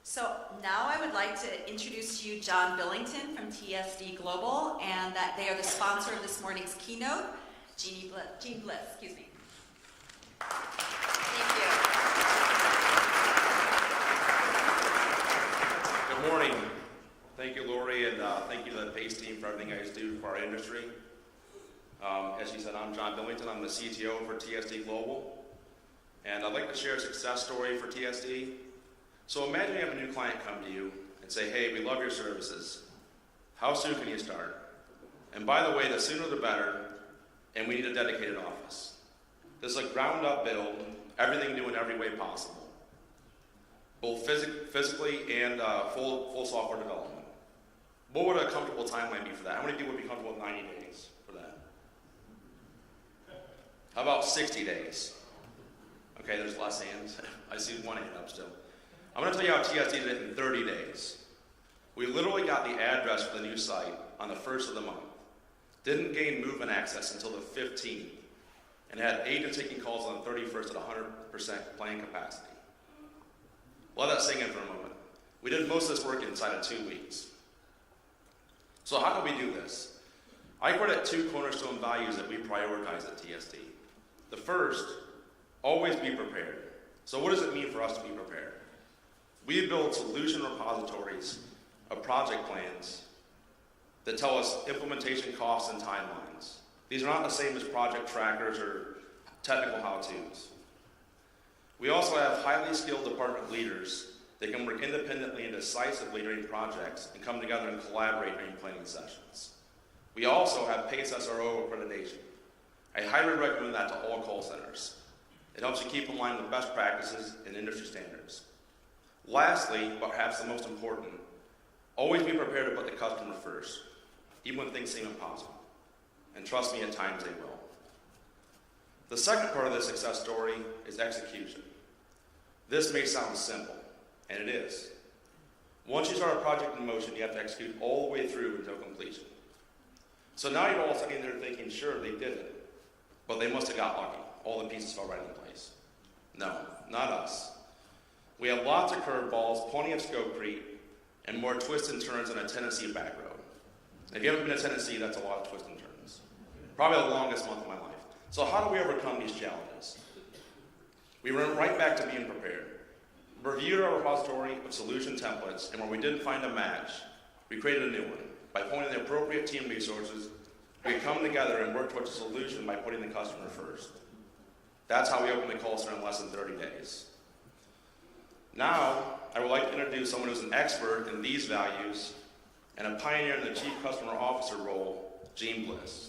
So now I would like to introduce to you John Billington from TSD Global, and that they are the sponsor of this morning's keynote. Jean Bliss, excuse me. Thank you. Good morning. Thank you, Lori, and thank you to the PACE team for everything you guys do for our industry. As she said, I'm John Billington. I'm the CTO for TSD Global, and I'd like to share a success story for TSD. So imagine you have a new client come to you and say, hey, we love your services. How soon can you start? And by the way, the sooner the better, and we need a dedicated office. This is a ground-up build, everything new in every way possible, both physically and full software development. What would a comfortable timeline be for that? How many people would be comfortable with 90 days for that? How about 60 days? Okay, there's less hands. I see one hand up still. I'm going to tell you how TSD did it in 30 days. We literally got the address for the new site on the 1st of the month. Didn't gain movement access until the 15th. And had agents taking calls on the 31st at 100% plane capacity. Let that sink in for a moment. We did most of this work inside of 2 weeks. So how did we do this? I credit two cornerstone values that we prioritize at TSD. The first, always be prepared. So what does it mean for us to be prepared? We build solution repositories of project plans that tell us implementation costs and timelines. These are not the same as project trackers or technical how-tos. We also have highly skilled department leaders that can work independently and decisively during projects and come together and collaborate during planning sessions. We also have PACE SRO accreditation. I highly recommend that to all call centers. It helps you keep in line with best practices and industry standards. Lastly, but perhaps the most important, always be prepared to put the customer first, even when things seem impossible. And trust me, at times they will. The second part of this success story is execution. This may sound simple, and it is. Once you start a project in motion, you have to execute all the way through until completion. So now you're all sitting there thinking, sure, they did it, but they must have got lucky. All the pieces fell right in place. No, not us. We have lots of curveballs, plenty of scope creep, and more twists and turns on a Tennessee back road. If you haven't been to Tennessee, that's a lot of twists and turns. Probably the longest month of my life. So how do we overcome these challenges? We went right back to being prepared. Reviewed our repository of solution templates, and where we didn't find a match, we created a new one. By pointing the appropriate team resources, we come together and work towards a solution by putting the customer first. That's how we opened the call center in less than 30 days. Now, I would like to introduce someone who's an expert in these values and a pioneer in the Chief Customer Officer role, Jean Bliss.